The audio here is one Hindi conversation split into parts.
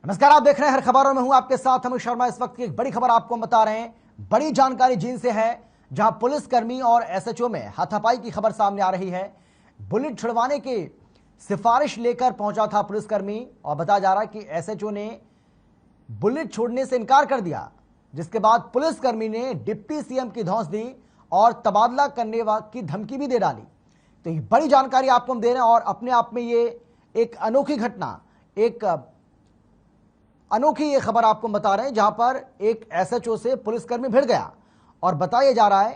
नमस्कार, आप देख रहे हैं हर खबरों में हूं आपके साथ अमित शर्मा। इस वक्त की एक बड़ी खबर आपको हम बता रहे हैं। बड़ी जानकारी जींद से है, जहां पुलिसकर्मी और एसएचओ में हाथापाई की खबर सामने आ रही है। बुलेट छुड़वाने की सिफारिश लेकर पहुंचा था पुलिसकर्मी और बताया जा रहा है कि एसएचओ ने बुलेट छोड़ने से इनकार कर दिया, जिसके बाद पुलिसकर्मी ने डिप्टी सीएम की धौंस दी और तबादला करने की धमकी भी दे डाली। तो ये बड़ी जानकारी आपको हम दे रहे हैं और अपने आप में ये एक अनोखी घटना, एक अनोखी ये खबर आपको बता रहे हैं, जहां पर एक एसएचओ से पुलिसकर्मी भिड़ गया और बताया जा रहा है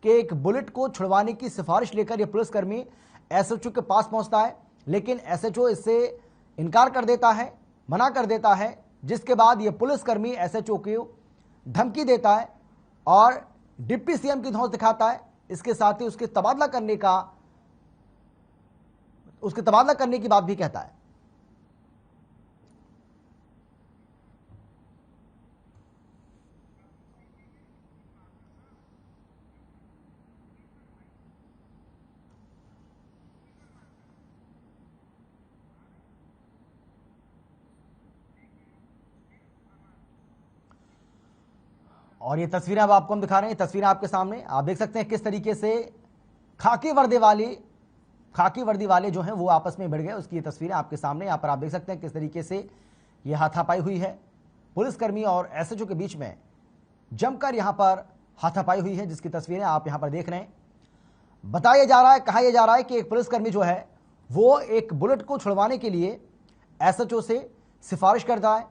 कि एक बुलेट को छुड़वाने की सिफारिश लेकर ये पुलिसकर्मी एसएचओ के पास पहुंचता है, लेकिन एसएचओ इससे इनकार कर देता है, मना कर देता है, जिसके बाद ये पुलिसकर्मी एसएचओ को धमकी देता है और डिप्टी सीएम की धौंस दिखाता है। इसके साथ ही उसके तबादला करने की बात भी कहता है। और ये तस्वीरें अब आपको हम दिखा रहे हैं। तस्वीरें आपके सामने आप देख सकते हैं किस तरीके से खाकी वर्दी वाले जो हैं वो आपस में भिड़ गए। उसकी ये तस्वीरें आपके सामने, यहाँ पर आप देख सकते हैं किस तरीके से ये हाथापाई हुई है। पुलिसकर्मी और एसएचओ के बीच में जमकर यहाँ पर हाथापाई हुई है, जिसकी तस्वीरें आप यहाँ पर देख रहे हैं। कहा यह जा रहा है कि एक पुलिसकर्मी जो है वो एक बुलेट को छुड़वाने के लिए एसएचओ से सिफारिश करता है,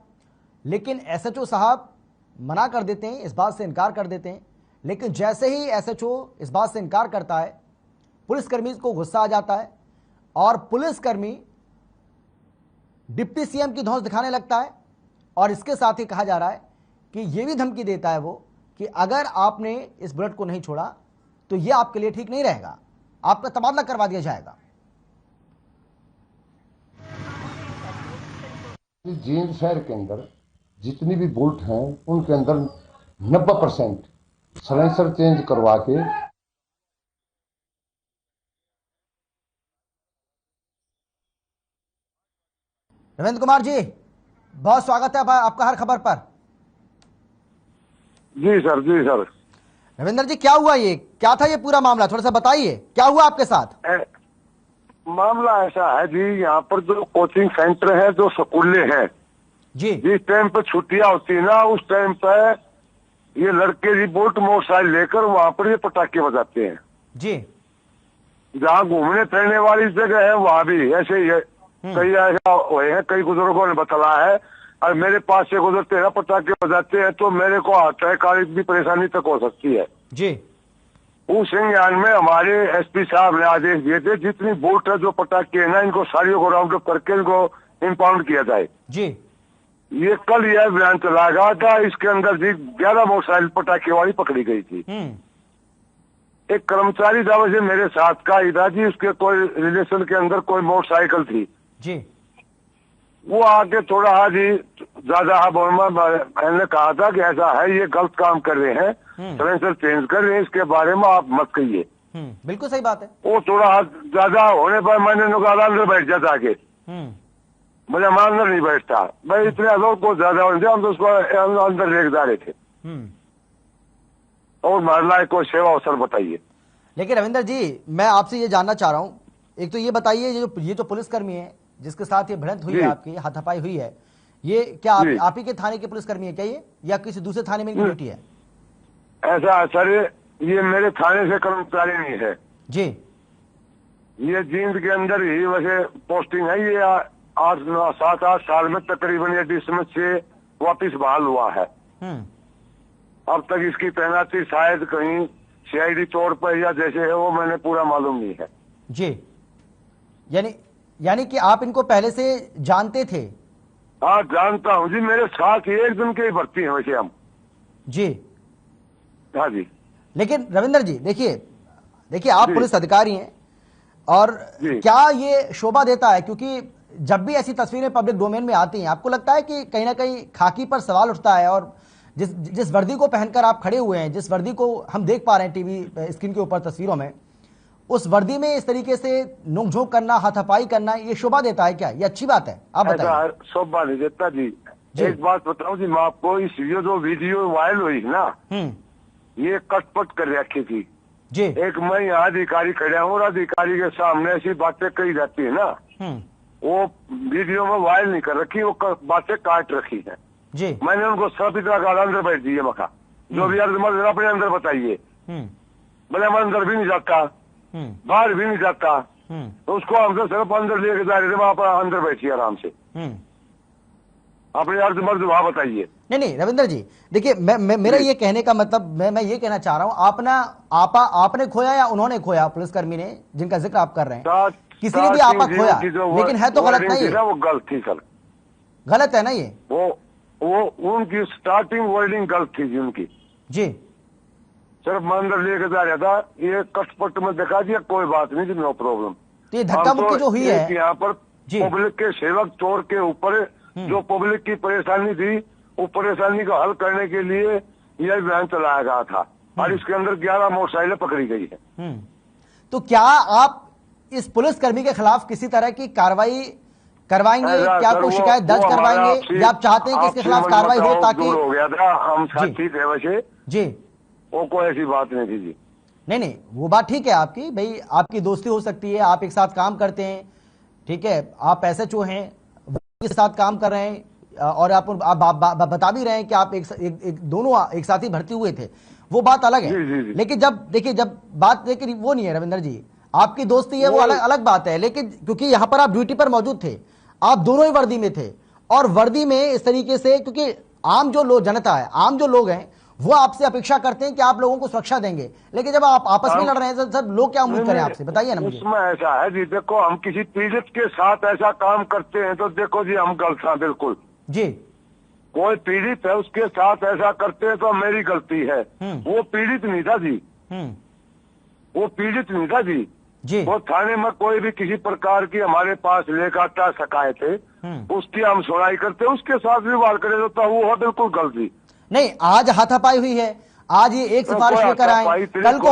लेकिन एसएचओ साहब मना कर देते हैं, इस बात से इनकार कर देते हैं। लेकिन जैसे ही एसएचओ इस बात से इनकार करता है, पुलिसकर्मी को गुस्सा आ जाता है और पुलिसकर्मी डिप्टी सीएम की धौंस दिखाने लगता है। और इसके साथ ही कहा जा रहा है कि यह भी धमकी देता है वो कि अगर आपने इस बुलेट को नहीं छोड़ा तो यह आपके लिए ठीक नहीं रहेगा, आपका तबादला करवा दिया जाएगा। जींद शहर के अंदर जितनी भी बुलेट हैं उनके अंदर 90% सलेंसर चेंज करवा के रविंद्र कुमार जी, बहुत स्वागत है आपका हर खबर पर। जी सर। रविंद्र जी, क्या हुआ, ये क्या था ये पूरा मामला, थोड़ा सा बताइए, क्या हुआ आपके साथ? मामला ऐसा है जी, यहाँ पर जो कोचिंग सेंटर है, जो स्कूलें हैं जी, जिस टाइम पे छुट्टियां होती है ना, उस टाइम पे ये लड़के जी बोट मोटरसाइकिल लेकर वहाँ पर ये पटाखे बजाते हैं जी। जहाँ घूमने फिरने वाली जगह है वहाँ भी ऐसे ही है। कई ऐसा हुए हैं, कई बुजुर्गों ने बताया है। और मेरे पास से गुजरते हैं पटाखे बजाते हैं तो मेरे को अटैक की परेशानी तक हो सकती है जी। उस संज्ञान में हमारे एसपी साहब ने आदेश दिए थे, जितनी बोट है जो पटाखे है ना, इनको सारियों को राउंड अप करके इनको इम्पाउंड किया जाए जी। ये कल यह अभियान चलाया था। इसके अंदर जी 11 मोटरसाइकिल पटाखे वाली पकड़ी गई थी। एक कर्मचारी था वैसे मेरे साथ का ही था जी, उसके कोई रिलेशन के अंदर कोई मोटरसाइकिल थी जी। वो आके थोड़ा जी ज्यादा मैंने कहा था कि ऐसा है, ये गलत काम कर रहे हैं, सलेंसर चेंज कर रहे हैं, इसके बारे में आप मत कहिए। बिल्कुल सही बात है। वो थोड़ा ज्यादा होने पर मैंने निकाला, अंदर बैठ जाता आके। मुझे अंदर नहीं बैठता भाई, इतने लोग को ज्यादा होने हम तो उसको अंदर लेके जा रहे थे। और महिला को सेवा अवसर बताइए। लेकिन रविंदर जी, मैं आपसे ये जानना चाह रहा हूँ, एक तो ये बताइए, ये जो पुलिसकर्मी है जिसके साथ ये भिड़ंत हुई है, आपकी हाथापाई हुई है, ये क्या आप ही के थाने के पुलिसकर्मी है क्या ये, या किसी दूसरे थाने में ड्यूटी है? ऐसा सर, ये मेरे थाने से कर्मचारी नहीं है जी। ये जींद के अंदर ही वैसे पोस्टिंग है। ये 7-8 साल में तकरीबन ये डिसमिस से वापिस बहाल हुआ है। अब तक इसकी तैनाती शायद कहीं सीआईडी तौर पर या जैसे है वो मैंने पूरा मालूम नहीं है जी। यानी कि आप इनको पहले से जानते थे? हाँ, जानता हूँ जी, मेरे साथ ही एक दिन के ही भर्ती हैं वैसे हम जी। हाँ जी। लेकिन रविंदर जी, देखिए आप पुलिस अधिकारी हैं और क्या ये शोभा देता है, क्योंकि जब भी ऐसी तस्वीरें पब्लिक डोमेन में आती हैं, आपको लगता है कि कहीं ना कहीं खाकी पर सवाल उठता है? और जिस वर्दी को पहनकर आप खड़े हुए हैं, जिस वर्दी को हम देख पा रहे हैं टीवी स्क्रीन के ऊपर तस्वीरों में, उस वर्दी में इस तरीके से नोकझोंक करना, हाथापाई करना, ये शोभा देता है क्या? ये अच्छी बात है? आप बताइए। शोभा नहीं देता जी। एक बात बताऊं जी मैं आपको, इस ये जो वीडियो वायरल हुई ना, ये कटपट कर रखी थी जी। एक मैं यहाँ अधिकारी खड़े हूँ और अधिकारी के सामने ऐसी बातें कही जाती है ना, वो वीडियो में वायरल नहीं कर रखी, वो बातें काट रखी है जी। मैंने उनको सब इतना गाला अंदर बैठ दिए मखा, जो भी मर्द अपने अंदर बताइए, बोले मैं अंदर भी नहीं जाता, बाहर भी नहीं जाता, तो उसको हमसे सिर्फ अंदर लेके जा रहे थे, वहां पर अंदर बैठिए आराम से, अपने अर्ज मर्द वहां बताइए। नहीं रविंदर जी, देखिए मेरा ये कहने का मतलब मैं ये कहना चाह रहा हूँ, आपने खोया या उन्होंने खोया, पुलिसकर्मी ने जिनका जिक्र आप कर रहे हैं, किसी ने भी आपा खोया, लेकिन है तो गलत नहीं है, वो गलत थी सर, गलत है ना ये, वो उनकी स्टार्टिंग वर्डिंग गलत थी जी उनकी जी। सिर्फ मैं अंदर लेके जा रहा था, ये कटपट में दिखा दिया, कोई बात नहीं जी, नो प्रॉब्लम। तो ये धक्का मुक्की जो हुई है यहाँ पर पब्लिक के सेवक चोर के ऊपर जो पब्लिक की परेशानी थी, वो परेशानी को हल करने के लिए यह अभियान चलाया गया था, और इसके अंदर 11 मोटरसाइकिलें पकड़ी गई है। तो क्या आप इस पुलिसकर्मी के खिलाफ किसी तरह की कार्रवाई करवाएंगे, क्या कोई शिकायत दर्ज करवाएंगे, या आप चाहते हैं कि इसके खिलाफ कार्रवाई हो? ताकि हो गया था, हम साथी थे वैसे जी, वो कोई ऐसी बात नहीं थी जी। नहीं वो बात ठीक है आपकी, भाई आपकी दोस्ती हो सकती है, आप एक साथ काम करते हैं, ठीक है, आप SHO हैं, के साथ काम कर रहे हैं, और आप बता भी रहे हैं कि आप दोनों एक साथ ही भर्ती हुए थे, वो बात अलग है। जी। लेकिन जब बात लेकिन वो नहीं है रविंदर जी, आपकी दोस्ती है वो अलग बात है, लेकिन क्योंकि यहाँ पर आप ड्यूटी पर मौजूद थे, आप दोनों ही वर्दी में थे, और वर्दी में इस तरीके से, क्योंकि आम जो लोग जनता है, आम जो लोग हैं, वो आपसे अपेक्षा करते हैं कि आप लोगों को सुरक्षा देंगे, लेकिन जब आप आपस में लड़ रहे हैं सब लोग क्या उम्मीद करें आपसे, बताइए ना मुझे। उसमें ऐसा है जी, देखो हम किसी पीड़ित के साथ ऐसा काम करते हैं तो देखो जी हम गलत हैं, बिल्कुल जी। कोई पीड़ित है उसके साथ ऐसा करते हैं तो मेरी गलती है, वो पीड़ित नहीं था जी, वो पीड़ित नहीं था जी, वो थाने में कोई भी किसी प्रकार की हमारे पास लेकर आता शिकायत है, उसकी हम सुनवाई करते, उसके साथ व्यवहार करे तो वो है बिल्कुल गलती नहीं। आज हाथापाई हुई है, आज ये एक सिफारिश लेकर आए, कल को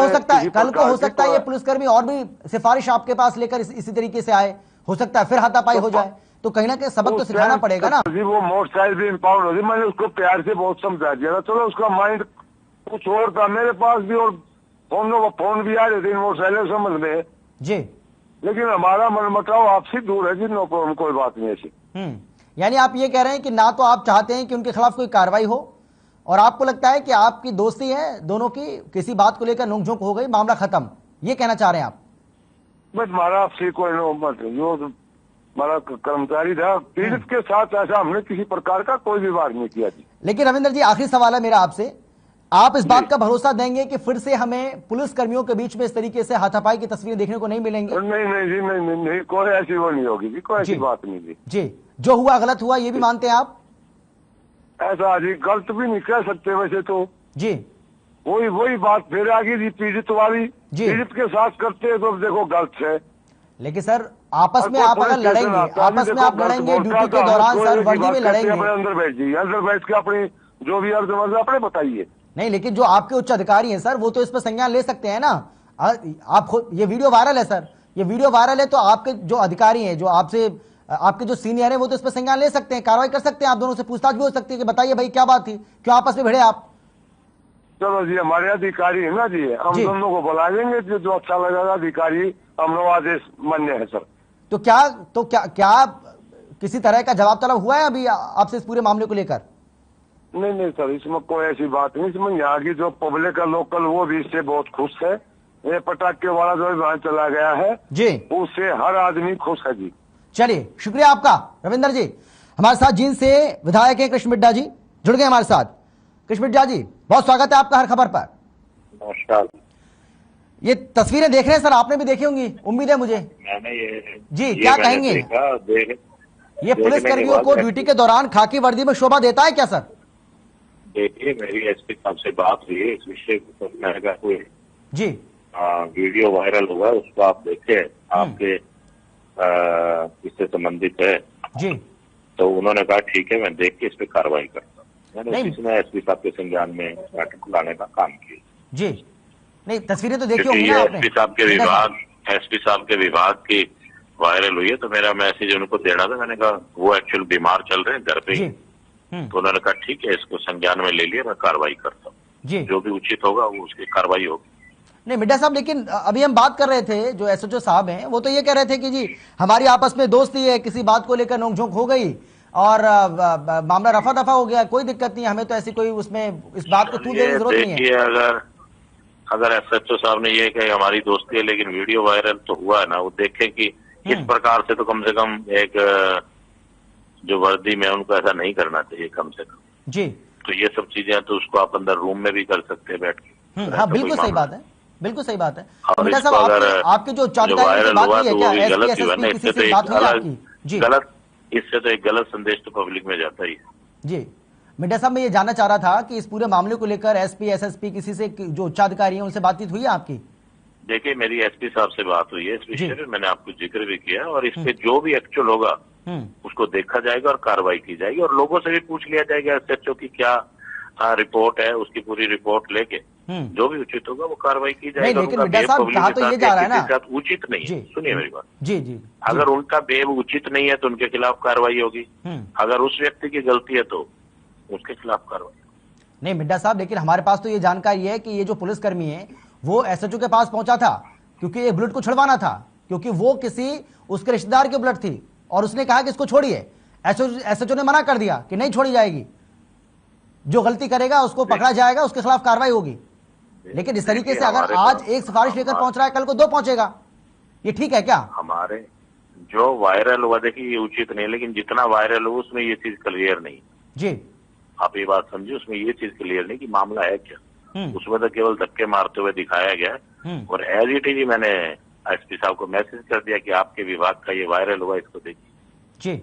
हो सकता है ये पुलिसकर्मी और भी सिफारिश आपके पास लेकर इसी तरीके से आए, हो सकता है फिर हाथापाई हो जाए, तो कहीं ना कहीं सबक तो सिखाना पड़ेगा ना जी। वो मोटरसाइकिल भी इंपाउंड हो गई, मैंने उसको प्यार से बहुत समझा दिया था, चलो उसका माइंड कुछ और था, मेरे पास भी और फोन भी आ रहे थे मोटरसाइकिल संबंध में जी, लेकिन हमारा मनमुटाव आपसे दूर है जी, नो प्रॉब्लम, कोई बात नहीं ऐसी। यानी आप ये कह रहे हैं कि ना तो आप चाहते हैं कि उनके खिलाफ कोई कार्रवाई हो, और आपको लगता है कि आपकी दोस्ती है दोनों की, किसी बात को लेकर नोकझोंक हो गई, मामला खत्म, ये कहना चाह रहे हैं आप? बस हमारा आपसे कोई जो हमारा कर्मचारी था, पीड़ित के साथ ऐसा हमने किसी प्रकार का कोई विवाद नहीं किया जी। लेकिन रविंदर जी, आखिरी सवाल है मेरा आपसे, आप इस बात का भरोसा देंगे कि फिर से हमें पुलिस कर्मियों के बीच में इस तरीके से हाथापाई की तस्वीरें देखने को नहीं मिलेंगी? नहीं जी, नहीं, कोई ऐसी वो नहीं होगी जी, कोई ऐसी बात नहीं जी। जी, जो हुआ गलत हुआ, ये भी मानते हैं आप? ऐसा जी गलत भी नहीं कह सकते वैसे तो जी, वही बात फिर आ गई जी, पीड़ित वाली, पीड़ित के साथ करते हैं तो देखो गलत है। लेकिन सर आपस में आप अगर लड़ेंगे, आपस में आप लड़ेंगे ड्यूटी के दौरान, सर वर्दी में लड़ेंगे, अंदर बैठ जाइए, अंदर बैठ के अपनी जो भी अर्ज मर्ज अपने बताइए। नहीं, लेकिन जो आपके उच्च अधिकारी हैं सर, वो तो इस पर संज्ञान ले सकते हैं ना। आप खुद, ये वीडियो वायरल है सर, ये वीडियो वायरल है, तो आपके जो अधिकारी हैं, जो आपसे आपके जो सीनियर है, वो तो इस पर संज्ञान ले सकते हैं, कार्रवाई कर सकते हैं, आप दोनों से पूछताछ भी हो सकती है कि बताइए भाई क्या बात थी, क्यों आपस में भिड़े आप? चलो जी, हमारे अधिकारी है ना जी, हम दोनों को बुला लेंगे, जो अच्छा लगेगा अधिकारी, हम लोग आदेश मान्य है सर। तो क्या किसी तरह का जवाब तलब हुआ है अभी आपसे इस पूरे मामले को लेकर? नहीं सर, इसमें कोई ऐसी बात नहीं, इसमें यहाँ की जो पब्लिक है लोकल, वो भी इससे बहुत खुश है, ये पटाखे वाला जो वहां चला गया है जी, उससे हर आदमी खुश है जी। चलिए, शुक्रिया आपका रविंदर जी। हमारे साथ जींद से विधायक है कृष्ण मिड्ढा जी, जुड़ गए हमारे साथ। कृष्ण मिड्ढा जी, बहुत स्वागत है आपका हर खबर पर। नमस्कार। ये तस्वीरें देख रहे हैं सर, आपने भी देखी होंगी उम्मीद है मुझे। मैंने जी, क्या कहेंगे? ये पुलिस कर्मियों को ड्यूटी के दौरान खाकी वर्दी में शोभा देता है क्या सर? देखिए, मेरी एसपी साहब से बात हुई है इस विषय को, मैंने कहा कोई जी वीडियो वायरल हुआ, उसको आप देखे, आपके इससे संबंधित है जी, तो उन्होंने कहा ठीक है, मैं देख के इस पे कार्रवाई करता हूँ। मैंने इसमें एसपी साहब के संज्ञान में मैटर को लाने का काम किया जी। नहीं, तस्वीरें तो देखी होंगी ना आपने। एसपी साहब के विभाग की वायरल हुई है, तो मेरा मैसेज उनको देना था, मैंने कहा वो एक्चुअल बीमार चल रहे हैं घर पे ही, तो उन्होंने कहा ठीक है, इसको संज्ञान में ले लिया, मैं कार्रवाई करता हूँ, जो भी उचित होगा वो उसकी कार्रवाई होगी। नहीं मिड्डा साहब, लेकिन अभी हम बात कर रहे थे, जो एसएचओ साहब हैं वो तो ये कह रहे थे कि जी हमारी आपस में दोस्ती है, किसी बात को लेकर नोकझोंक हो गई और मामला रफा दफा हो गया, कोई दिक्कत नहीं, हमें तो ऐसी कोई उसमें इस बात को तूल देने की जरूरत नहीं है। अगर एसएचओ साहब ने ये कहा हमारी दोस्ती है, लेकिन वीडियो वायरल तो हुआ है ना, वो देखें कि इस प्रकार से तो कम से कम एक जो वर्दी में उनको ऐसा नहीं करना चाहिए कम से कम जी। तो ये सब चीजें तो उसको आप अंदर रूम में भी कर सकते हैं बैठ के। हाँ बिल्कुल सही बात है, बिल्कुल सही बात है। मिड्डा साहब, आपके जो जानकारी बात हुई है क्या गलत एसपी हुआ ना, किसी से बात हुई आपकी? जी गलत, इससे तो एक गलत संदेश तो पब्लिक में जाता ही है। जी मिड्डा साहब, मैं ये जानना चाह रहा था कि इस पूरे मामले को लेकर एसपी एसएसपी किसी से जो उच्चाधिकारी हैं उनसे बातचीत हुई है आपकी? देखिए मेरी एसपी साहब से बात हुई है इस विषय में, मैंने आपको जिक्र भी किया, और इस पे जो भी एक्चुअल होगा उसको देखा जाएगा और कार्रवाई की जाएगी, और लोगों से भी पूछ लिया जाएगा एसएचओ की क्या रिपोर्ट है, उसकी पूरी रिपोर्ट लेके जो भी उचित होगा वो कार्रवाई की जाएगी। लेकिन मिड्डा साहब कहा तो ये जा रहा है ना, उचित नहीं है, सुनिए मेरी बात जी जी, अगर उनका बेब उचित नहीं है तो उनके खिलाफ कार्रवाई होगी, अगर उस व्यक्ति की गलती है तो उसके खिलाफ कार्रवाई। नहीं मिड्डा साहब, लेकिन हमारे पास तो ये जानकारी है कि ये जो पुलिसकर्मी है वो एसएचओ के पास पहुंचा था क्योंकि ये बुलेट को छुड़वाना था, क्योंकि वो किसी उसके रिश्तेदार की बुलेट थी और उसने कहा कि इसको छोड़िए। एसएचओ ने मना कर दिया कि नहीं छोड़ी जाएगी, जो गलती करेगा उसको पकड़ा जाएगा, उसके खिलाफ कार्रवाई होगी। लेकिन इस तरीके से अगर आज एक सिफारिश लेकर पहुंच रहा है, कल को 2 पहुंचेगा, ये ठीक है क्या? हमारे जो वायरल हुआ, देखिए ये उचित नहीं, लेकिन जितना वायरल हुआ उसमें ये चीज क्लियर नहीं जी। आप ये बात समझिए, उसमें ये चीज क्लियर नहीं कि मामला है क्या, उसमें तो केवल धक्के मारते हुए दिखाया गया है। और एज इट इज मैंने एसपी साहब को मैसेज कर दिया कि आपके विभाग का ये वायरल हुआ, इसको देखिए जी।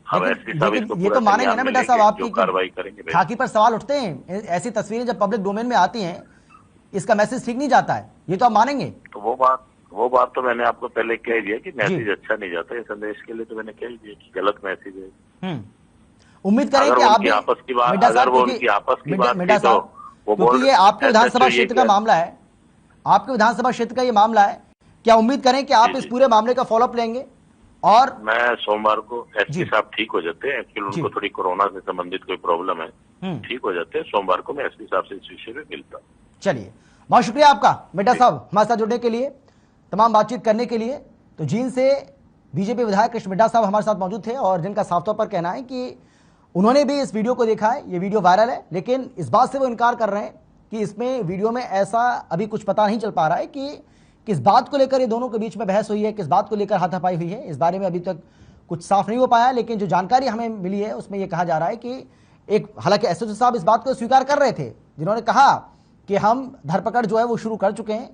अब एसपी साहब इसको ये तो मानेंगे ना बेटा साहब, आपकी कार्रवाई करेंगे। खाकी पर सवाल उठते हैं, ऐसी तस्वीरें जब पब्लिक डोमेन में आती हैं इसका मैसेज ठीक नहीं जाता है, ये तो आप मानेंगे? तो वो बात तो मैंने आपको पहले कह दिया कि मैसेज अच्छा नहीं जाता है संदेश के लिए, तो मैंने कह दिया कि गलत मैसेज है। उम्मीद करें कि आप आपस की बात, अगर वो उनकी आपस की बात थी तो वो बोल, क्योंकि ये आपके विधानसभा क्षेत्र का मामला है, आपके विधानसभा क्षेत्र का ये मामला है, क्या उम्मीद करें कि आप इस पूरे मामले का फॉलोअप लेंगे? और मैं सोमवार को एसपी साहब ठीक हो जाते हैं, एक्चुअली उनको थोड़ी कोरोना से संबंधित कोई प्रॉब्लम है, ठीक हो जाते हैं, सोमवार को मैं एसपी साहब से इस विषय में मिलता हूँ। चलिए, बहुत शुक्रिया आपका मिड्डा साहब हमारे साथ जुड़ने के लिए, तमाम बातचीत करने के लिए। तो जींद से बीजेपी विधायक कृष्ण मिड्डा साहब हमारे साथ मौजूद थे और जिनका साफ तौर पर कहना है कि उन्होंने भी इस वीडियो को देखा है, ये वीडियो वायरल है, लेकिन इस बात से वो इनकार कर रहे हैं कि इसमें वीडियो में ऐसा अभी कुछ पता नहीं चल पा रहा है कि किस बात को लेकर ये दोनों के बीच में बहस हुई है, किस बात को लेकर हाथापाई हुई है, इस बारे में अभी तक कुछ साफ नहीं हो पाया। लेकिन जो जानकारी हमें मिली है उसमें यह कहा जा रहा है कि एक, हालांकि एसएचओ साहब इस बात को स्वीकार कर रहे थे, जिन्होंने कहा कि हम धरपकड़ जो है वो शुरू कर चुके हैं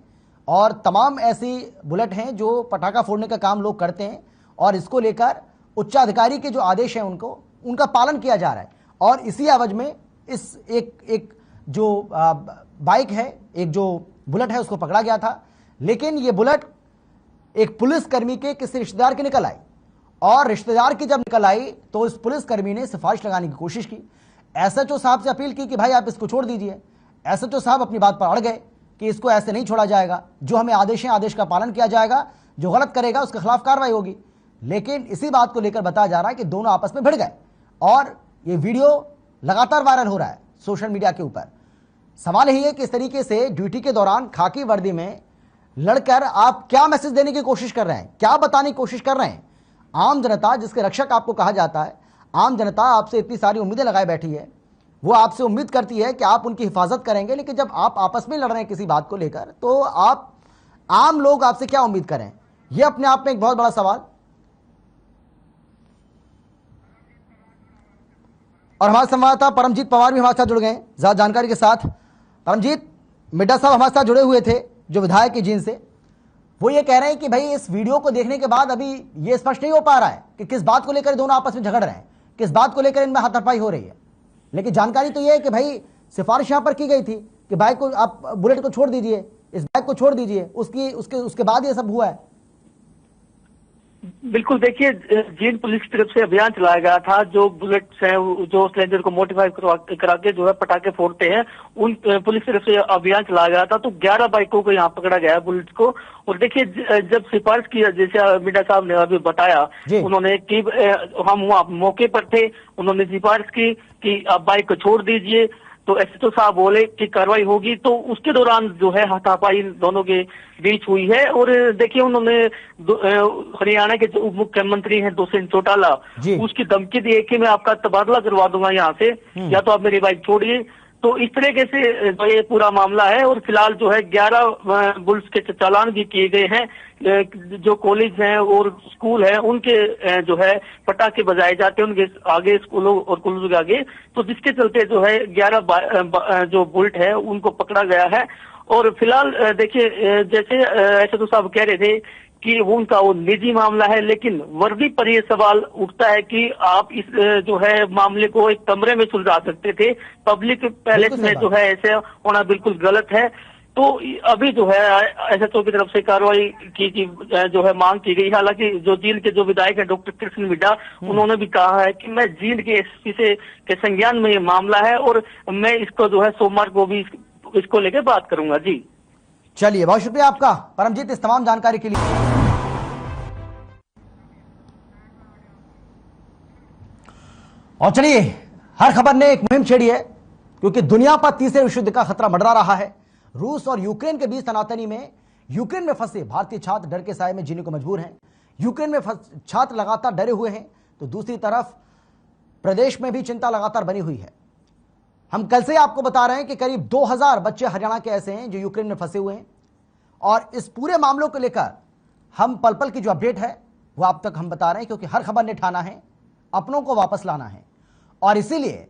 और तमाम ऐसी बुलेट हैं जो पटाखा फोड़ने का काम लोग करते हैं और इसको लेकर उच्चाधिकारी के जो आदेश हैं उनका पालन किया जा रहा है। और इसी एवज में इस एक जो बाइक है, एक जो बुलेट है उसको पकड़ा गया था, लेकिन ये बुलेट एक पुलिसकर्मी के किसी रिश्तेदार की निकल आई और रिश्तेदार की जब निकल आई तो इस पुलिसकर्मी ने सिफारिश लगाने की कोशिश की, एसएचओ साहब से अपील की कि भाई आप इसको छोड़ दीजिए। एसएचओ साहब अपनी बात पर अड़ गए कि इसको ऐसे नहीं छोड़ा जाएगा, जो हमें आदेश हैं आदेश का पालन किया जाएगा, जो गलत करेगा उसके खिलाफ कार्रवाई होगी। लेकिन इसी बात को लेकर बताया जा रहा है कि दोनों आपस में भिड़ गए और ये वीडियो लगातार वायरल हो रहा है सोशल मीडिया के ऊपर। सवाल यही है कि इस तरीके से ड्यूटी के दौरान खाकी वर्दी में लड़कर आप क्या मैसेज देने की कोशिश कर रहे हैं, क्या बताने की कोशिश कर रहे हैं? आम जनता, जिसके रक्षक आपको कहा जाता है, आम जनता आपसे इतनी सारी उम्मीदें लगाए बैठी है, वो आपसे उम्मीद करती है कि आप उनकी हिफाजत करेंगे, लेकिन जब आप आपस में लड़ रहे हैं किसी बात को लेकर तो आप, आम लोग आपसे क्या उम्मीद करें? यह अपने आप में एक बहुत बड़ा सवाल। और हमारे संवाददाता परमजीत पवार भी हमारे साथ जुड़ गए ज्यादा जानकारी के साथ। परमजीत, मिड्डा साहब हमारे साथ जुड़े हुए थे जो विधायक की जींद से, वो ये कह रहे हैं कि भाई इस वीडियो को देखने के बाद अभी ये स्पष्ट नहीं हो पा रहा है कि किस बात को लेकर दोनों आपस में झगड़ रहे हैं, किस बात को लेकर इनमें हाथापाई हो रही है। लेकिन जानकारी तो ये है कि भाई सिफारिश यहां पर की गई थी कि बाइक को आप, बुलेट को छोड़ दीजिए, इस बाइक को छोड़ दीजिए, उसके बाद ये सब हुआ है। बिल्कुल, देखिए जींद पुलिस की तरफ से अभियान चलाया गया था। जो बुलेट्स हैं, जो सिलेंडर को मॉडिफाई करा के जो है पटाखे फोड़ते हैं, उन पुलिस की तरफ से अभियान चलाया गया था। तो 11 बाइकों को यहाँ पकड़ा गया है, बुलेट को। और देखिए जब सिफारिश किया, जैसे मीडिया साहब ने अभी बताया, उन्होंने कि हम वहाँ मौके पर थे, उन्होंने सिफारिश की कि आप बाइक को छोड़ दीजिए, तो एसएचओ साहब बोले कि कार्रवाई होगी। तो उसके दौरान जो है हाथापाई दोनों के बीच हुई है। और देखिए उन्होंने हरियाणा के जो उप मुख्यमंत्री हैं दुष्यंत चौटाला, उसकी धमकी दी है कि मैं आपका तबादला करवा दूंगा यहाँ से, या तो आप मेरी बाइक छोड़िए। तो इस तरीके से ये पूरा मामला है। और फिलहाल जो है 11 बुल्स के चालान भी किए गए हैं। जो कॉलेज हैं और स्कूल हैं, उनके जो है पटाखे बजाए जाते हैं उनके आगे, स्कूलों और कॉलेजों के आगे। तो जिसके चलते जो है 11 जो बुलेट है उनको पकड़ा गया है। और फिलहाल देखिए जैसे ऐसे तो साहब कह रहे थे कि वो उनका वो निजी मामला है, लेकिन वर्दी पर ये सवाल उठता है कि आप इस जो है मामले को एक कमरे में सुलझा सकते थे, पब्लिक पैलेस में जो है ऐसे होना बिल्कुल गलत है। तो अभी जो है एसएचओ की तरफ से कार्रवाई की जो है मांग की गई। हालांकि जो जींद के जो विधायक है डॉक्टर कृष्ण मिड्डा, उन्होंने भी कहा है कि मैं जींद के एसपी से के संज्ञान में ये मामला है और मैं इसको जो है सोमवार को भी इसको लेकर बात करूंगा। जी चलिए, बहुत शुक्रिया आपका परमजीत इस तमाम जानकारी के लिए। और चलिए, हर खबर ने एक मुहिम छेड़ी है, क्योंकि दुनिया पर तीसरे विश्व युद्ध का खतरा मंडरा रहा है। रूस और यूक्रेन के बीच तनातनी में यूक्रेन में फंसे भारतीय छात्र डर के साए में जीने को मजबूर हैं। यूक्रेन में छात्र लगातार डरे हुए हैं, तो दूसरी तरफ प्रदेश में भी चिंता लगातार बनी हुई है। हम कल से आपको बता रहे हैं कि करीब 2000 बच्चे हरियाणा के ऐसे हैं जो यूक्रेन में फंसे हुए हैं। और इस पूरे मामलों को लेकर हम पल पल की जो अपडेट है वो आप तक हम बता रहे हैं, क्योंकि हर खबर ने ठाना है अपनों को वापस लाना है। और इसीलिए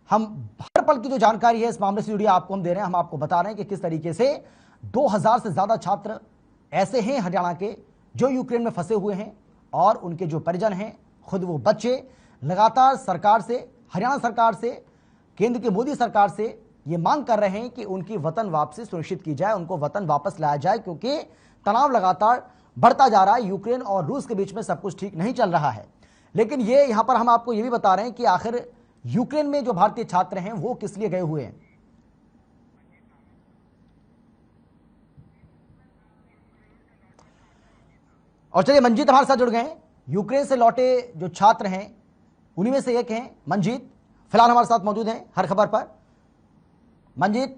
हम हर पल की जो जानकारी है इस मामले से जुड़ी आपको हम दे रहे हैं। हम आपको बता रहे हैं कि किस तरीके से 2000 से ज्यादा छात्र ऐसे हैं हरियाणा के जो यूक्रेन में फंसे हुए हैं, और उनके जो परिजन हैं, खुद वो बच्चे लगातार सरकार से, हरियाणा सरकार से, केंद्र की मोदी सरकार से ये मांग कर रहे हैं कि उनकी वतन वापसी सुनिश्चित की जाए, उनको वतन वापस लाया जाए, क्योंकि तनाव लगातार बढ़ता जा रहा है। यूक्रेन और रूस के बीच में सब कुछ ठीक नहीं चल रहा है। लेकिन ये यहां पर हम आपको ये भी बता रहे हैं कि आखिर यूक्रेन में जो भारतीय छात्र हैं वो किस लिए गए हुए हैं। और चलिए, मंजीत हमारे साथ जुड़ गए हैं। यूक्रेन से लौटे जो छात्र हैं उन्हीं में से एक हैं मंजीत, फिलहाल हमारे साथ मौजूद हैं हर खबर पर। मंजीत,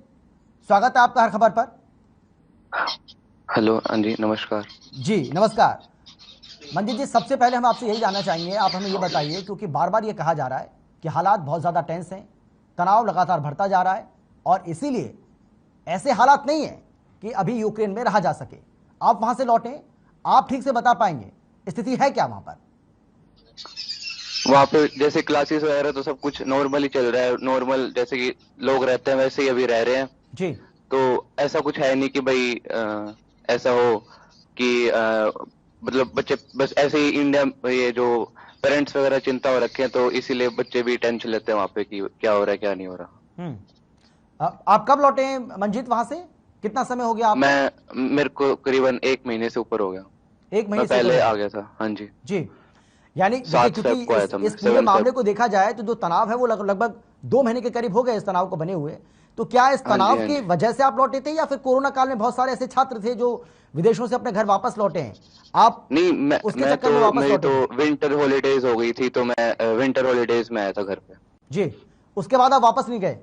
स्वागत है आपका हर खबर पर। हेलो, हाँ जी, नमस्कार जी। नमस्कार मंजीत जी, सबसे पहले हम आपसे यही जानना चाहेंगे, आप हमें ये बताइए, क्योंकि बार बार ये कहा जा रहा है कि हालात बहुत ज़्यादा टेंस हैं, तनाव लगातार बढ़ता जा रहा है, और इसीलिए ऐसे हालात नहीं है कि अभी यूक्रेन में रहा जा सके। आप वहां से लौटे, आप ठीक से बता पाएंगे स्थिति है क्या वहां पर? वहाँ पे जैसे क्लासेस वगैरह तो सब कुछ नॉर्मली चल रहा है, नॉर्मल जैसे कि लोग रहते हैं वैसे ही अभी रह रहे हैं जी। तो ऐसा कुछ है नहीं कि भाई ऐसा हो कि मतलब बच्चे बस ऐसे ही इंडिया ये जो पेरेंट्स वगैरह चिंता हो रखे हैं, तो इसीलिए बच्चे भी टेंशन लेते हैं वहाँ पे कि क्या हो रहा है क्या नहीं हो रहा। आप कब लौटे हैं मंजीत वहां से? कितना समय हो गया आपको? मेरे को करीबन 1 महीने से ऊपर हो गया। 1 महीने से पहले आ गया था। हाँ जी जी। यानी क्योंकि इस पूरे मामले को देखा जाए तो जो तनाव है वो लगभग 2 महीने के करीब हो गए इस तनाव को बने हुए। तो क्या इस तनाव की वजह से आप लौटे थे, या फिर कोरोना काल में बहुत सारे ऐसे छात्र थे जो विदेशों से अपने घर वापस लौटे हैं? आप नहीं, मैं चक्कर में वापस लौटे? तो विंटर हॉलीडेज हो गई थी, तो मैं विंटर हॉलीडेज में आया था घर पे। जी। उसके बाद आप वापस नहीं गए?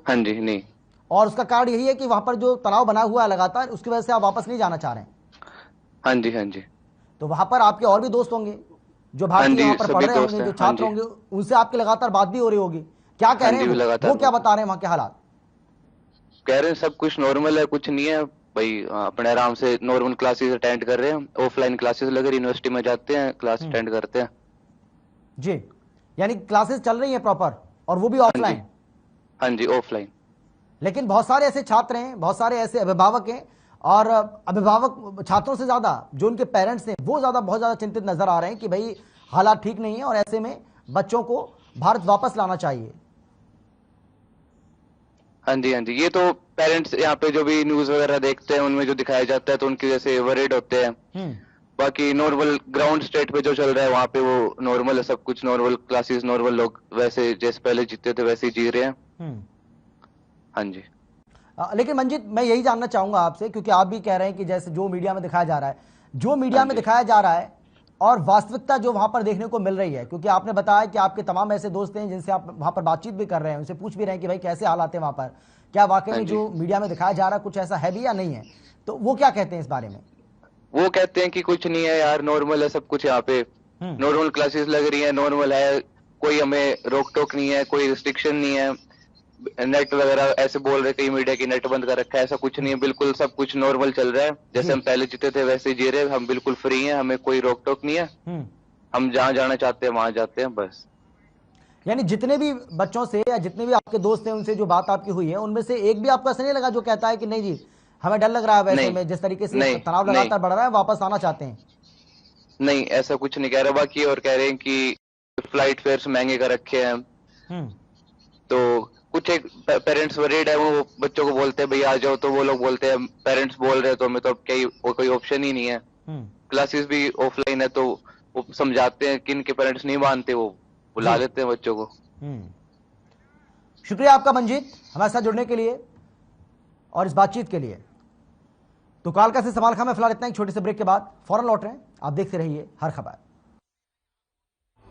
हाँ जी, नहीं। और उसका कारण यही है कि वहां पर जो तनाव बना हुआ है लगातार, उसकी वजह से आप वापस नहीं जाना चाह रहे हैं? हाँ जी, हाँ जी। तो वहां पर आपके और भी दोस्त होंगे जो भारतीय वहां पर पढ़ रहे होंगे, जो छात्र होंगे, उनसे आपकी लगातार बात भी हो रही होगी। क्या कह रहे हैं वो क्या बता रहे हैं वहां के हालात? कह रहे हैं सब कुछ नॉर्मल है, कुछ नहीं है भाई, अपने आराम से नॉर्मल क्लासेस अटेंड कर रहे हैं, ऑफलाइन क्लासेस लगे, यूनिवर्सिटी में जाते हैं, क्लास अटेंड करते हैं। जी, यानी क्लासेस चल रही हैं प्रॉपर, और वो भी ऑफलाइन? हाँ जी, ऑफलाइन। लेकिन बहुत सारे ऐसे छात्र हैं, बहुत सारे ऐसे अभिभावक हैं, और अभिभावक छात्रों से ज्यादा जो उनके पेरेंट्स हैं वो बहुत ज्यादा चिंतित नजर आ रहे हैं कि भाई हालात ठीक नहीं है, और ऐसे में बच्चों को भारत वापस लाना चाहिए। हाँ जी, हाँ जी। ये तो पेरेंट्स यहाँ पे जो भी न्यूज वगैरह देखते हैं उनमें जो दिखाया जाता है तो उनकी वजह से वरीड होते हैं, बाकी नॉर्मल ग्राउंड स्टेट पे जो चल रहा है वहाँ पे वो नॉर्मल है, सब कुछ नॉर्मल, क्लासेस नॉर्मल, लोग वैसे जैसे पहले जीते थे वैसे ही जी रहे हैं। हाँ जी। लेकिन मंजीत, मैं यही जानना चाहूंगा आपसे, क्योंकि आप भी कह रहे हैं कि जैसे जो मीडिया में दिखाया जा रहा है, जो मीडिया में दिखाया जा रहा है और वास्तविकता जो वहां पर देखने को मिल रही है, क्योंकि आपने बताया कि आपके तमाम ऐसे दोस्त हैं जिनसे आप वहां पर बातचीत भी कर रहे हैं, उनसे पूछ भी रहे हैं कि भाई कैसे हालात है वहां पर, क्या वाकई में जो मीडिया में दिखाया जा रहा है कुछ ऐसा है भी या नहीं है, तो वो क्या कहते हैं इस बारे में? वो कहते हैं कि कुछ नहीं है यार, नॉर्मल है सब कुछ, यहाँ पे नॉर्मल क्लासेस लग रही है, नॉर्मल है, कोई हमें रोक टोक नहीं है, कोई रिस्ट्रिक्शन नहीं है, नेट वगैरह ऐसे बोल रहे कई मीडिया की नेट बंद कर रखा है, ऐसा कुछ नहीं है, बिल्कुल सब कुछ नॉर्मल चल रहा है, जैसे हम पहले जीते थे वैसे ही जी रहे, हम बिल्कुल फ्री हैं, हमें कोई रोक टोक नहीं है, हम जहाँ जाना चाहते हैं वहां जाते हैं बस। यानी जितने भी बच्चों से या जितने भी आपके दोस्त हैं उनसे जो बात आपकी हुई है, उनमें से एक भी आपको ऐसा नहीं लगा जो कहता है कि नहीं जी हमें डर लग रहा है वैसे में, जिस तरीके से तनाव लगातार बढ़ रहा है, वापस आना चाहते हैं? नहीं, ऐसा कुछ नहीं कह रहे, बाकी और कह रहे हैं कि फ्लाइट फेयर्स महंगे कर रखे हैं, तो कुछ एक पेरेंट्स वरीड है, वो बच्चों को बोलते हैं भैया आ जाओ, तो वो लोग बोलते हैं पेरेंट्स बोल रहे हैं तो हमें तो अब कोई ऑप्शन ही नहीं है, क्लासेस भी ऑफलाइन है, तो वो समझाते हैं कि इनके पेरेंट्स नहीं मानते, वो बुला लेते हैं बच्चों को। शुक्रिया आपका मंजीत हमारे साथ जुड़ने के लिए और इस बातचीत के लिए। तो कालका से सवाल खां में फिलहाल इतना ही, छोटे से ब्रेक के बाद फौरन लौट रहे हैं, आप देखते रहिए हर खबर।